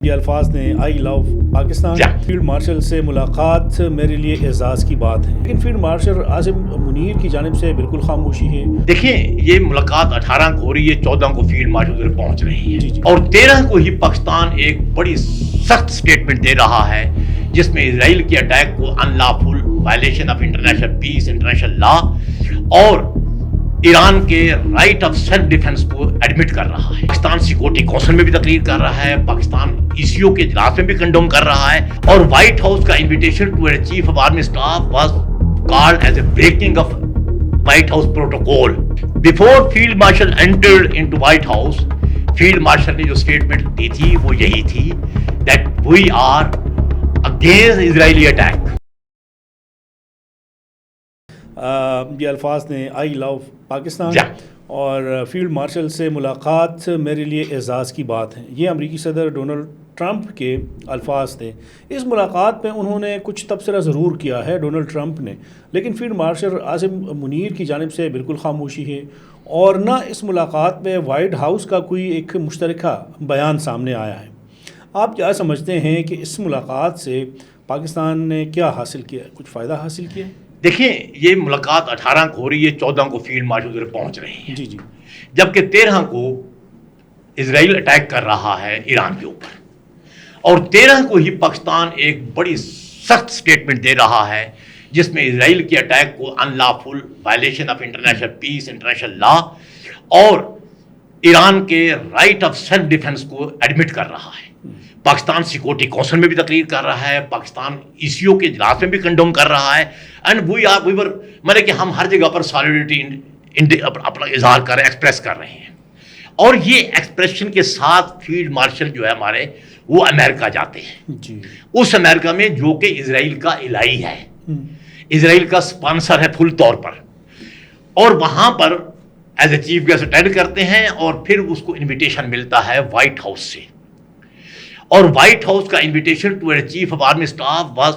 یہ الفاظ نے آئی لو پاکستان فیلڈ مارشل سے ملاقات میرے لیے اعزاز کی بات ہے، لیکن فیلڈ مارشل عاصم منیر کی جانب سے بالکل خاموشی ہے۔ دیکھیں، یہ ملاقات 18 کو ہو رہی ہے، 14 کو فیلڈ مارشل ادھر پہنچ رہی ہے اور 13 کو ہی پاکستان ایک بڑی سخت سٹیٹمنٹ دے رہا ہے جس میں اسرائیل کی اٹیک کو unlawful violation of international peace, international law اور ایران کے رائٹ آف سیلف ڈیفنس کو ایڈمٹ کر رہا ہے۔ پاکستان سیکورٹی کونسل میں بھی تقریر کر رہا ہے، پاکستان ECO کے اجلاس میں بھی کنڈوم کر رہا ہے اور وائٹ ہاؤس کا invitation to chief of army staff was called as a breaking of White House protocol. Before field marshal entered into White House, field marshal نے جو اسٹیٹمنٹ دی تھی وہ یہی تھی that we are against Israeli attack. یہ الفاظ نے آئی لو پاکستان اور فیلڈ مارشل سے ملاقات میرے لیے اعزاز کی بات ہے، یہ امریکی صدر ڈونلڈ ٹرمپ کے الفاظ تھے۔ اس ملاقات میں انہوں نے کچھ تبصرہ ضرور کیا ہے ڈونلڈ ٹرمپ نے، لیکن فیلڈ مارشل عاصم منیر کی جانب سے بالکل خاموشی ہے اور نہ اس ملاقات میں وائٹ ہاؤس کا کوئی ایک مشترکہ بیان سامنے آیا ہے۔ آپ کیا سمجھتے ہیں کہ اس ملاقات سے پاکستان نے کیا حاصل کیا ہے، کچھ فائدہ حاصل کیا ہے؟ دیکھیں، یہ ملاقات 18 کو ہو رہی ہے، 14 کو فیلڈ مارشل ادھر پہنچ رہی ہے جی جبکہ 13 کو اسرائیل اٹیک کر رہا ہے ایران کے اوپر اور 13 کو ہی پاکستان ایک بڑی سخت سٹیٹمنٹ دے رہا ہے جس میں اسرائیل کی اٹیک کو unlawful violation of international peace, international law اور ایران کے رائٹ آف سیلف ڈیفنس کو ایڈمٹ کر رہا ہے۔ پاکستان سیکورٹی کونسل میں بھی تقریر کر رہا ہے، پاکستان ECO کے اجلاس میں بھی کنڈوم کر رہا ہے اینڈ مطلب کہ ہم ہر جگہ پر سالیڈیٹی اپنا اظہار کر رہے ہیں، ایکسپریس کر رہے ہیں اور یہ ایکسپریشن کے ساتھ فیلڈ مارشل جو ہے ہمارے وہ امریکہ جاتے ہیں اس امریکہ میں جو کہ اسرائیل کا الہی ہے، اسرائیل کا سپانسر ہے فل طور پر، اور وہاں پر as a chief guest attend کرتے ہیں اور پھر اس کو انویٹیشن ملتا ہے وائٹ ہاؤس سے اور وائٹ ہاؤس کا invitation to chief of army staff was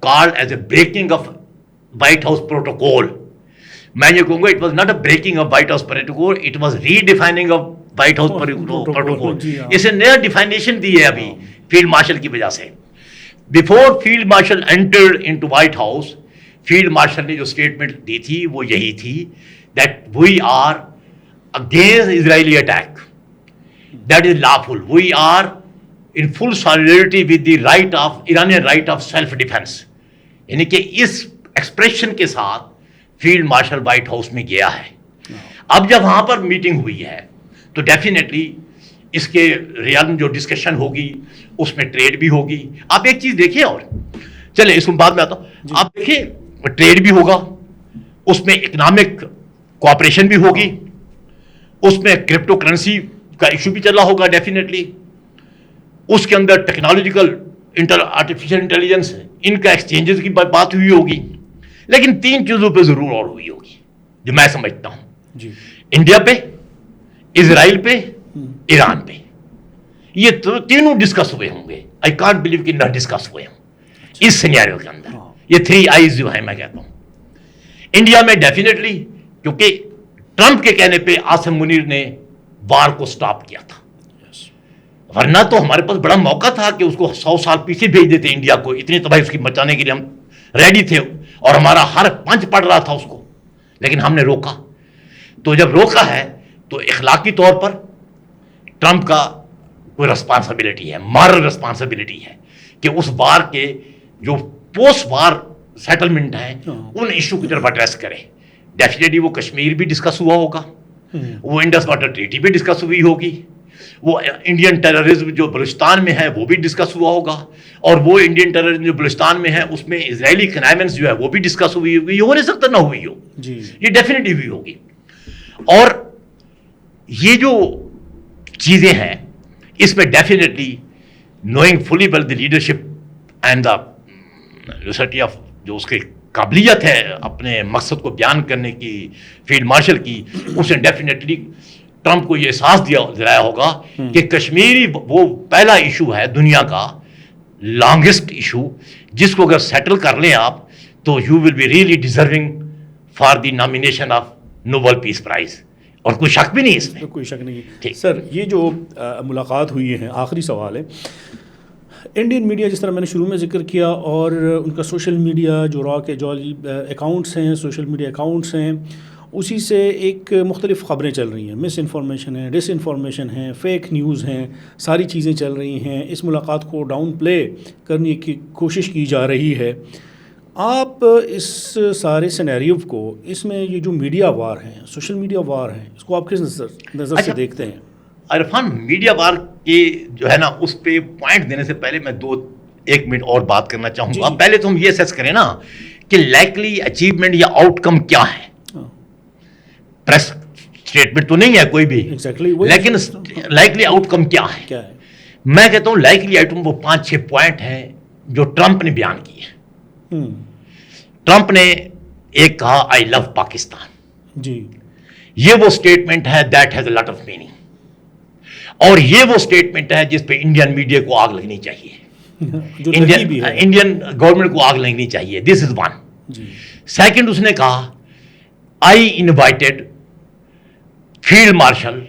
called as a breaking of White House protocol. میں یہ کہوں گا it was not a breaking of White House protocol, it was redefining of White House protocol. اسے نیا ڈیفائنیشن دی ہے ابھی field marshal کی وجہ سے۔ Before field marshal entered into White House, field marshal نے جو اسٹیٹمنٹ دی تھی وہ یہی تھی that we are against Israeli attack, that is lawful، we are in full solidarity with the right of Iranian right of self defense۔ یعنی کہ اس expression کے ساتھ فیلڈ مارشل وائٹ ہاؤس میں گیا ہے۔ اب جب وہاں پر میٹنگ ہوئی ہے تو ڈیفینیٹلی اس کے ریال جو ڈسکشن ہوگی اس میں ٹریڈ بھی ہوگی۔ آپ ایک چیز دیکھیں اور چلے اس میں بعد میں آتا ہوں، آپ دیکھیں ٹریڈ بھی ہوگا، اس میں اکنامک کوآپریشن بھی ہوگی، اس میں کرپٹو کرنسی کا ایشو بھی چلا ہوگا ڈیفینیٹلی، اس کے اندر ٹیکنالوجیکل آرٹیفیشل انٹیلیجنس ان کا ایکسچینجز کی بات ہوئی ہوگی، لیکن 3 چیزوں پہ ضرور اور ہوئی ہوگی جو میں سمجھتا ہوں، انڈیا پہ، اسرائیل پہ، ایران پہ، یہ تینوں ڈسکس ہوئے ہوں گے۔ آئی کانٹ بلیو کہ نہ ڈسکس ہوئے ہوں اس سینیریو کے اندر۔ یہ 3 آئیز جو ہیں میں کہتا ہوں انڈیا میں ڈیفینیٹلی، کیونکہ ٹرمپ کے کہنے پہ عاصم منیر نے وار کو سٹاپ کیا تھا، ورنہ تو ہمارے پاس بڑا موقع تھا کہ اس کو 100 سال پیچھے بھیج دیتے انڈیا کو، اتنی تباہی اس کی مچانے کے لیے ہم ریڈی تھے اور ہمارا ہر پنچ پڑ رہا تھا اس کو، لیکن ہم نے روکا۔ تو جب روکا ہے تو اخلاقی طور پر ٹرمپ کا کوئی رسپانسبلٹی ہے، مارل رسپانسبلٹی ہے کہ اس وار کے جو پوسٹ وار سیٹلمنٹ ہیں ان ایشو کی طرف ایڈریس کرے۔ ڈیفینیٹلی وہ کشمیر بھی ڈسکس ہوا ہوگا، وہ انڈس واٹر ٹریٹی بھی ڈسکس ہوئی ہوگی، وہ انڈین ٹیررزم جو بلوچستان میں ہے وہ بھی ڈسکس ہوا ہوگا، اور وہ انڈین ٹیررزم جو بلوچستان میں ہے اس میں اسرائیلی کنائونس جو ہے وہ بھی ڈسکس ہوئی ہوگی۔ یہ ہو نہیں سکتا نہ ہوئی ہو، یہ ڈیفینیٹلی ہوئی ہوگی۔ اور یہ جو چیزیں ہیں اس میں definitely knowing fully well the leadership and the یوسٹی آف جو اس کی قابلیت ہے اپنے مقصد کو بیان کرنے کی فیلڈ مارشل کی، اس نے ڈیفینیٹلی ٹرمپ کو یہ احساس دلایا ہوگا کہ کشمیری وہ پہلا ایشو ہے دنیا کا لانگسٹ ایشو، جس کو اگر سیٹل کر لیں آپ تو you will be really deserving for the nomination of Nobel peace prize, اور کوئی شک بھی نہیں اس میں، کوئی شک نہیں۔ سر یہ جو ملاقات ہوئی ہے، آخری سوال ہے، انڈین میڈیا جس طرح میں نے شروع میں ذکر کیا اور ان کا سوشل میڈیا جو را کے جعلی اکاؤنٹس ہیں، سوشل میڈیا اکاؤنٹس ہیں، اسی سے ایک مختلف خبریں چل رہی ہیں، مس انفارمیشن ہے، ڈس انفارمیشن ہے، فیک نیوز ہیں، ساری چیزیں چل رہی ہیں. اس ملاقات کو ڈاؤن پلے کرنے کی کوشش کی جا رہی ہے. آپ اس سارے سینیریو کو، اس میں یہ جو میڈیا وار ہیں، سوشل میڈیا وار ہیں، اس کو آپ کس نظر سے دیکھتے ہیں؟ عرفان، میڈیا وار کے جو ہے نا اس پہ پوائنٹ دینے سے پہلے میں 1 منٹ اور بات کرنا چاہوں گا. پہلے تو ہم یہ اسیس کریں نا کہ لائکلی اچیومنٹ یا آؤٹ کم کیا ہے. پریس اسٹیٹمنٹ تو نہیں ہے کوئی بھی، لیکن لائکلی آؤٹ کم کیا ہے. میں کہتا ہوں لائکلی آؤٹ کم وہ 5-6 پوائنٹ ہیں جو ٹرمپ نے بیان کیے ہیں. ٹرمپ نے ایک کہا آئی لو پاکستان. جی، یہ وہ اسٹیٹمنٹ ہے that has a lot of meaning. اور یہ وہ اسٹیٹمنٹ ہے جس پہ انڈین میڈیا کو آگ لگنی چاہیے، انڈین گورنمنٹ کو آگ لگنی چاہیے. دس از ون. سیکنڈ، اس نے کہا I invited field marshal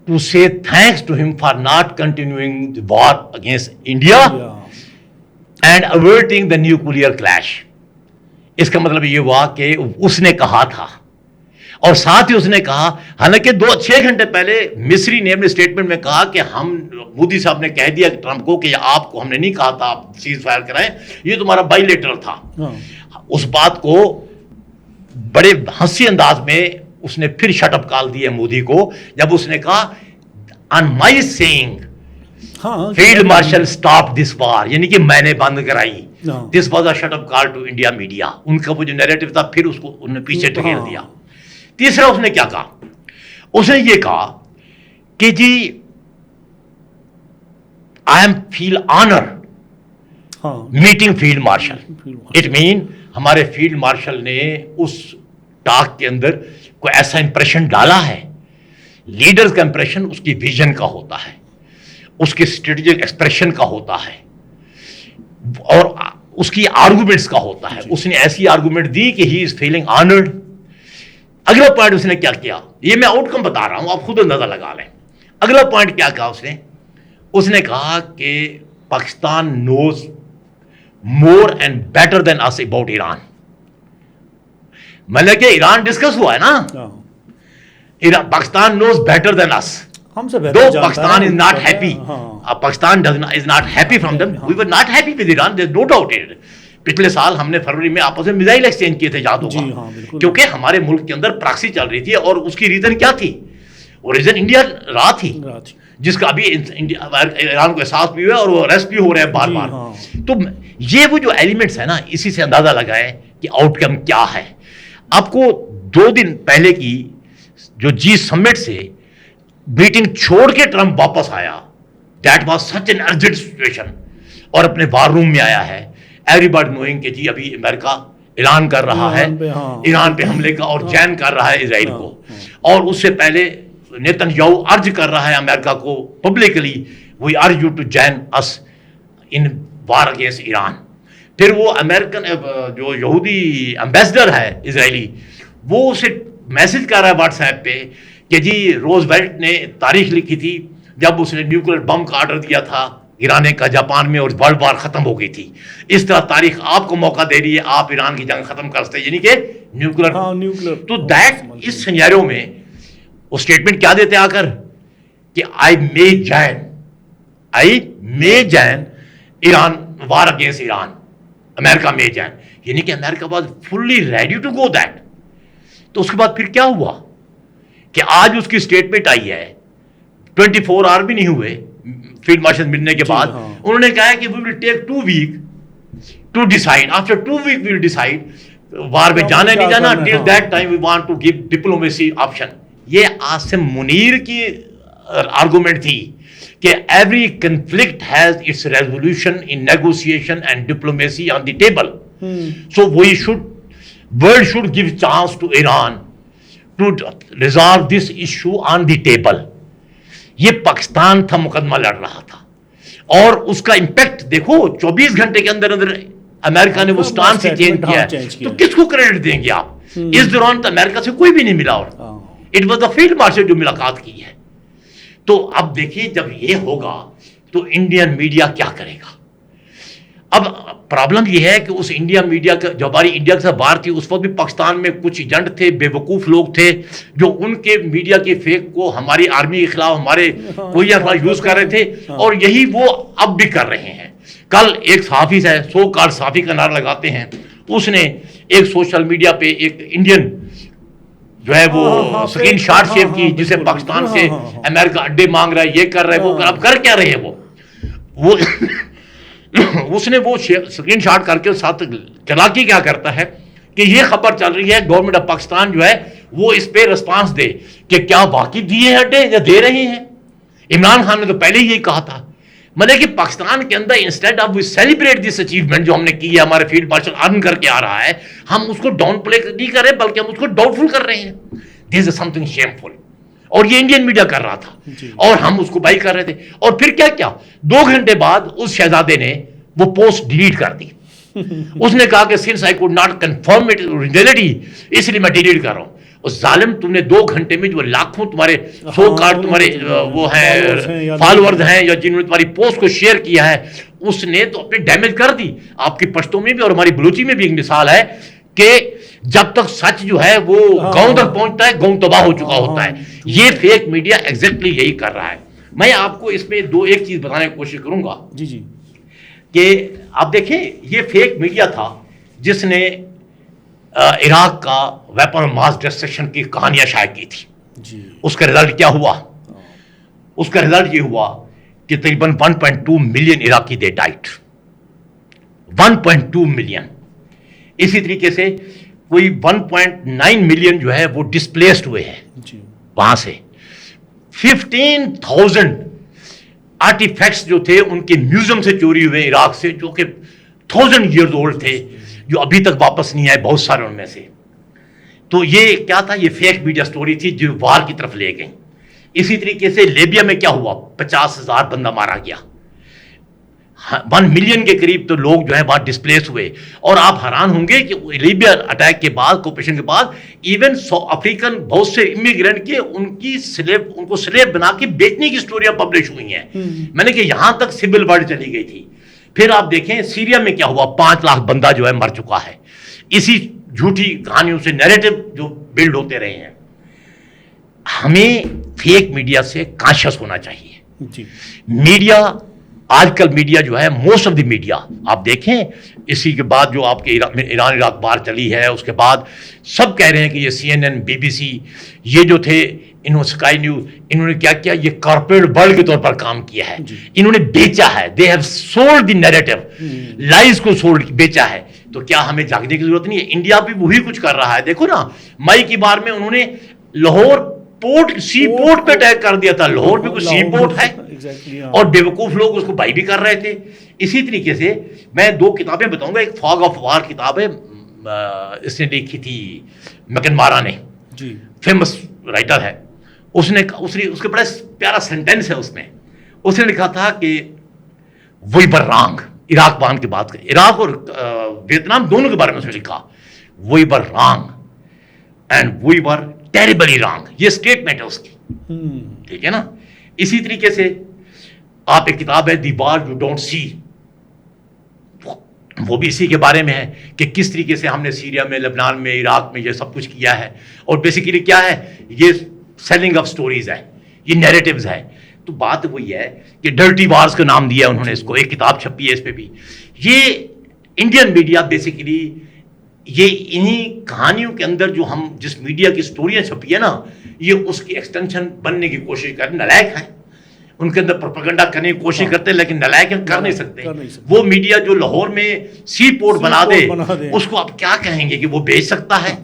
to say thanks to him for not continuing the war against India and averting the nuclear clash. اس کا مطلب یہ ہوا کہ اس نے کہا تھا، اور ساتھ ہی اس نے کہا، حالانکہ 6 گھنٹے پہلے مصری نے اپنے اسٹیٹمنٹ میں کہا کہ ہم، مودی صاحب نے کہہ دیا ٹرمپ کو کہ آپ کو ہم نے نہیں کہا تھا آپ سیز فائر کرائیں، یہ تمہارا بائی لیٹرل تھا. اس بات کو بڑے ہنسی انداز میں اس نے پھر شٹ اپ کال دی ہے مودی کو، جب اس نے کہا on my saying field marshal stop this war, یعنی کہ میں نے بند کرائی. This was a shut up call to India media. ان کا وہ جو نیریٹو تھا پھر اس کو انہوں نے پیچھے ڈھکیل دیا. تیسرا اس نے کیا کہا؟ اس نے یہ کہا کہ جی I am feel honour meeting field marshal. It mean ہمارے فیلڈ مارشل نے اس ٹاک کے اندر کوئی ایسا امپریشن ڈالا ہے. لیڈرز کا امپریشن اس کی ویژن کا ہوتا ہے، اس کے اسٹریٹجک ایکسپریشن کا ہوتا ہے، اور اس کی آرگومنٹس کا ہوتا ہے. اس نے ایسی آرگومنٹ دی کہ ہی از فیلنگ آنرڈ. اگلا پوائنٹ اس نے کیا کیا، یہ میں آؤٹ کم بتا رہا ہوں، آپ خود اندازہ لگا لیں. اگلا پوائنٹ کیا کہا اس نے کہا کہ Pakistan knows more and better than us about Iran. مطلب کہ ایران ڈسکس ہوا ہے نا، Pakistan knows better than us. دو Pakistan is not happy, Pakistan is not happy from them. We were not happy with Iran, there is no doubt it. پچھلے سال ہم نے فروری میں آپس میں میزائل ایکسچینج کیے تھے، یاد ہوگا، کیونکہ ہمارے ملک کے اندر پراکسی چل رہی تھی. اور اس کی ریزن کیا تھی؟ وہ ریزن انڈیا رہا تھی، جس کا ابھی ایران کو احساس بھی ہوا اور وہ ریسٹ بھی ہو رہے ہیں بار بار. تو یہ وہ جو ایلیمنٹس ہیں نا، اسی سے اندازہ لگائے کہ آؤٹ کم کیا ہے. آپ کو 2 دن پہلے کی جو جی سمٹ سے میٹنگ چھوڑ کے ٹرمپ واپس آیا، that was such an urgent situation, اور اپنے وار روم میں آیا ہے ایوری باڈی نوئنگ کہ جی ابھی امریکہ اعلان کر رہا ہے ایران پہ حملے کا، اور جین کر رہا ہے اسرائیل کو. اور اس سے پہلے نیتن یاہو ارج کر رہا ہے امریکہ کو publicly, we urge you to join us in war against Iran. پھر وہ امریکن جو یہودی امبیسڈر ہے اسرائیلی، وہ اسے میسج کر رہا ہے واٹس ایپ پہ کہ جی روز ویلٹ نے تاریخ لکھی تھی جب اس نے نیوکلیر بم کا آرڈر دیا تھا گرانے کا جاپان میں، اور ورلڈ وار ختم ہو گئی تھی. اس طرح تاریخ آپ کو موقع دے رہی ہے، آپ ایران کی جنگ ختم کر سکتے ہیں، یعنی کہ نیوکلیر. تو دیٹ اس سینیریو میں وہ اسٹیٹمنٹ کیا دیتے آ کر کہ I may join Iran war against Iran, امریکہ مے جوائن، یعنی کہ امریکہ was fully ready to go that. تو اس کے بعد پھر کیا ہوا کہ آج اس کی اسٹیٹمنٹ آئی ہے، 24 آور بھی نہیں ہوئے فیلڈ مارشل ملنے کے بعد، انہوں نے کہا ہے کہ we will take 2 week to decide, after 2 week we will decide war میں جانا نہیں جانا، till that time we want to give diplomacy option. یہ عاصم منیر کی آرگومنٹ تھی کہ every conflict has its resolution in negotiation and diplomacy on the table. So we should world should give chance to Iran to resolve this issue on the table. یہ پاکستان تھا مقدمہ لڑ رہا تھا، اور اس کا امپیکٹ دیکھو 24 گھنٹے کے اندر اندر امریکہ نے وہ سٹانس چینج کیا ہے. تو کس کو کریڈٹ دیں گے آپ؟ اس دوران تو امریکہ سے کوئی بھی نہیں ملا، اور it was the field marshal جو ملاقات کی ہے. تو اب دیکھیے جب یہ ہوگا تو انڈین میڈیا کیا کرے گا. اب پرابلم یہ ہے کہ اس انڈیا میڈیا کا جو ہماری انڈیا کے ساتھ بار تھی اس وقت بھی پاکستان میں کچھ ایجنٹ تھے، بے وقوف لوگ تھے جو ان کے میڈیا کے فیک کو ہماری آرمی کے خلاف، ہمارے کوئی خلاف یوز کر رہے تھے، اور یہی وہ اب بھی کر رہے ہیں. کل ایک صحافی ہے، سو کارڈ صحافی کا نعرہ لگاتے ہیں، اس نے ایک سوشل میڈیا پہ ایک انڈین جو ہے وہ اسکرین شاٹ شیئر کی جسے پاکستان سے امریکہ اڈے مانگ رہا ہے، یہ کر رہا ہے، وہ اب کر کیا رہے ہیں وہ اس نے وہ اسکرین شاٹ کر کے ساتھ چلاکی کیا کرتا ہے کہ یہ خبر چل رہی ہے گورنمنٹ آف پاکستان جو ہے وہ اس پہ رسپانس دے کہ کیا واقعی دیے اڈے یا دے رہے ہیں. عمران خان نے تو پہلے ہی یہی کہا تھا. مطلب کہ پاکستان کے اندر instead of we celebrate this achievement جو ہم نے کی ہے، ہمارے فیلڈ مارشل ارن کر کے آ رہا ہے، ہم اس کو ڈاؤن پلے نہیں کر رہے بلکہ ہم اس کو ڈاؤٹ فل کر رہے ہیں. دس از سم تھنگ شیمفل. اور یہ انڈین میڈیا کر رہا تھا اور ہم اس کو بائی کر رہے تھے. اور پھر کیا 2 گھنٹے بعد اس شہزادے نے وہ پوسٹ ڈیلیٹ کر دی. اس نے کہا کہ since I could not confirm it originality, اس لیے میں ڈیلیٹ کر رہا ہوں. اس ظالم تم نے 2 گھنٹے میں جو لاکھوں تمہارے سو کارڈ تمہارے وہ ہیں فالوورز ہیں یا جنہوں نے تمہاری پوسٹ کو شیئر کیا ہے، اس نے تو اپنے ڈیمیج کر دی. آپ کی پشتوں میں بھی اور ہماری بلوچی میں بھی ایک مثال ہے کہ جب تک سچ جو ہے وہ گاؤں تک پہنچتا ہے گاؤں تباہ ہو چکا ہوتا ہے. یہ فیک میڈیا ایگزیکٹلی یہی کر رہا ہے. میں آپ کو اس میں ایک چیز بتانے کی کوشش کروں گا جی کہ آپ دیکھیں یہ فیک میڈیا تھا جس نے عراق کا ویپن ماس ڈسٹرکشن کی کہانیاں شائع کی تھی. اس کا رزلٹ کیا ہوا؟ اس کا رزلٹ یہ ہوا کہ تقریباً 1.2 ملین عراقی دے ڈائٹ. 1.2 ملین. اسی طریقے سے کوئی 1.9 ملین جو ہے وہ ڈسپلیسڈ ہوئے ہیں وہاں سے. 15,000 آرٹیفیکٹس جو تھے ان کے میوزیم سے چوری ہوئے عراق سے، جو کہ 1000 ایئرز اولڈ تھے، جو ابھی تک واپس نہیں آئے بہت سارے ان میں سے. تو یہ کیا تھا؟ یہ فیک میڈیا سٹوری تھی جو وار کی طرف لے گئی. اسی طریقے سے لیبیا میں کیا ہوا؟ 50,000 بندہ مارا گیا. 1 ملین کے قریب تو لوگ جو ہے وہاں ڈسپلیس ہوئے. اور آپ حیران ہوں گے کہ لیبیا اٹیک کے بعد، کوپریشن کے بعد، ایون افریقن بہت سے امیگرینٹ کے ان کو سلیب بنا کے بیچنے کی سٹوریاں پبلش ہوئی ہیں. میں نے کہ یہاں تک سول ورڈ چلی گئی تھی. پھر آپ دیکھیں سیریا میں کیا ہوا، 5 لاکھ بندہ جو ہے مر چکا ہے. اسی جھوٹی کہانیوں سے نیریٹو جو بلڈ ہوتے رہے ہیں. ہمیں فیک میڈیا سے کانشیس ہونا چاہیے. میڈیا آج کل میڈیا جو ہے موسٹ آف دی میڈیا آپ دیکھیں، اسی کے بعد جو آپ کے ایران عراق بار چلی ہے، اس کے بعد سب کہہ رہے ہیں کہ یہ CNN BBC یہ جو تھے انہوں اسکائی نیوز، انہوں نے کیا کیا؟ یہ کارپوریٹ ورلڈ کے طور پر کام کیا ہے. انہوں نے بیچا ہے. They have sold the narrative, لائز کو بیچا ہے. تو کیا ہمیں جاگنے کی ضرورت نہیں ہے؟ انڈیا بھی وہی کچھ کر رہا ہے. دیکھو نا، مئی کی بار میں انہوں نے لاہور سی پورٹ پہ اٹیک کر دیا تھا. لاہور بھی کوئی سی پورٹ ہے اور بے وقوف لوگ اس کو بائی بھی کر رہے تھے. اسی طریقے سے میں 2 کتابیں بتاؤں گا. ایک فاگ آف وار کتاب ہے، اس نے لکھی تھی مکن مارا نے، فیمس رائٹر ہے. اس کے بڑا پیارا سینٹینس ہے. اس نے لکھا تھا کہ وی ور رانگ. عراق وان کی بات کریں، عراق اور ویتنام دونوں کے بارے میں اس نے لکھا we were wrong and we were terribly wrong. یہ اسٹیٹمنٹ ہے اس کی. ٹھیک ہے نا. اسی طریقے سے آپ ایک کتاب ہے دی وار یو ڈونٹ سی، وہ بھی اسی کے بارے میں ہے کہ کس طریقے سے ہم نے سیریا میں، لبنان میں، عراق میں یہ سب کچھ کیا ہے. اور بیسیکلی کیا ہے؟ یہ سیلنگ آف سٹوریز ہے، یہ نیریٹیوز ہے. تو بات وہی ہے کہ ڈرٹی وارز کا نام دیا انہوں نے اس کو. ایک کتاب چھپی ہے اس پہ بھی. یہ انڈین میڈیا بیسیکلی یہ انہی کہانیوں کے اندر جو ہم جس میڈیا کی سٹوریاں چھپی ہے نا، یہ اس کی ایکسٹینشن بننے کی کوشش کر رہے. نالائق ہیں، ان کے اندر پروپیگنڈا کرنے کی کوشش کرتے ہیں، لیکن نالائق کر نہیں سکتے. وہ میڈیا جو لاہور میں سی پورٹ بنا دے اس کو آپ کیا کہیں گے کہ وہ بیچ سکتا ہے؟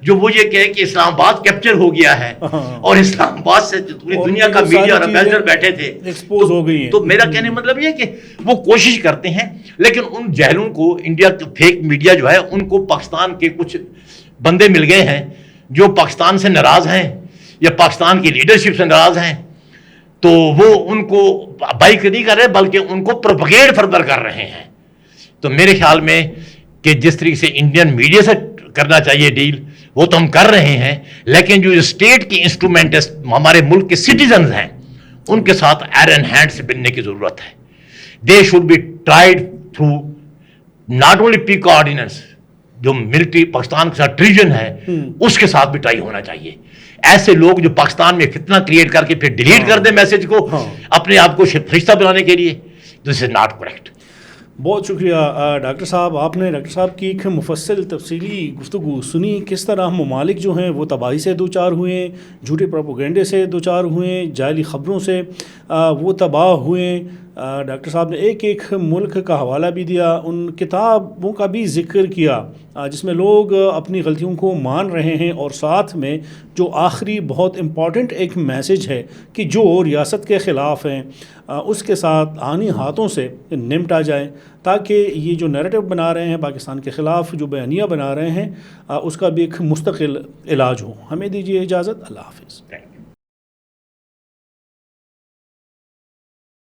جو وہ یہ کہے کہ اسلام آباد کیپچر ہو گیا ہے اور اسلام آباد سے پوری دنیا کا میڈیا اور امبیسڈر بیٹھے تھے ایکسپوز ہو گئی ہیں. تو میرا کہنے مطلب یہ ہے کہ وہ کوشش کرتے ہیں، لیکن ان جہلوں کو انڈیا فیک میڈیا جو ہے ان کو پاکستان کے کچھ بندے مل گئے ہیں جو پاکستان سے ناراض ہیں یا پاکستان کی لیڈرشپ سے ناراض ہیں. تو وہ ان کو بائک نہیں کر رہے بلکہ ان کو پروپیگیٹ فردر کر رہے ہیں. تو میرے خیال میں کہ جس طریقے سے انڈین میڈیا سے کرنا چاہیے ڈیل، وہ تو ہم کر رہے ہیں، لیکن جو اسٹیٹ کی انسٹرومنٹ ہمارے ملک کے سٹیزنز ہیں ان کے ساتھ ایرن ہینڈ سے ملنے کی ضرورت ہے. They should be tried through not only PECA ordinance جو ملٹری پاکستان کے ساتھ ٹریجن ہے اس کے ساتھ بھی ٹرائی ہونا چاہیے. ایسے لوگ جو پاکستان میں فتنہ کریٹ کر کے پھر ڈیلیٹ کر دیں میسج کو اپنے آپ کو فرشتہ بنانے کے لیے, دس از ناٹ کریکٹ. بہت شکریہ ڈاکٹر صاحب. آپ نے ڈاکٹر صاحب کی ایک مفصل تفصیلی گفتگو سنی, کس طرح ممالک جو ہیں وہ تباہی سے دوچار ہوئے, جھوٹے پروپیگنڈے سے دوچار ہوئے, جعلی خبروں سے وہ تباہ ہوئے. ڈاکٹر صاحب نے ایک ایک ملک کا حوالہ بھی دیا, ان کتابوں کا بھی ذکر کیا جس میں لوگ اپنی غلطیوں کو مان رہے ہیں, اور ساتھ میں جو آخری بہت امپورٹنٹ ایک میسج ہے کہ جو ریاست کے خلاف ہیں اس کے ساتھ آنی ہاتھوں سے نمٹا جائے, تاکہ یہ جو نیریٹو بنا رہے ہیں پاکستان کے خلاف, جو بیانیہ بنا رہے ہیں, اس کا بھی ایک مستقل علاج ہو. ہمیں دیجیے اجازت. اللہ حافظ.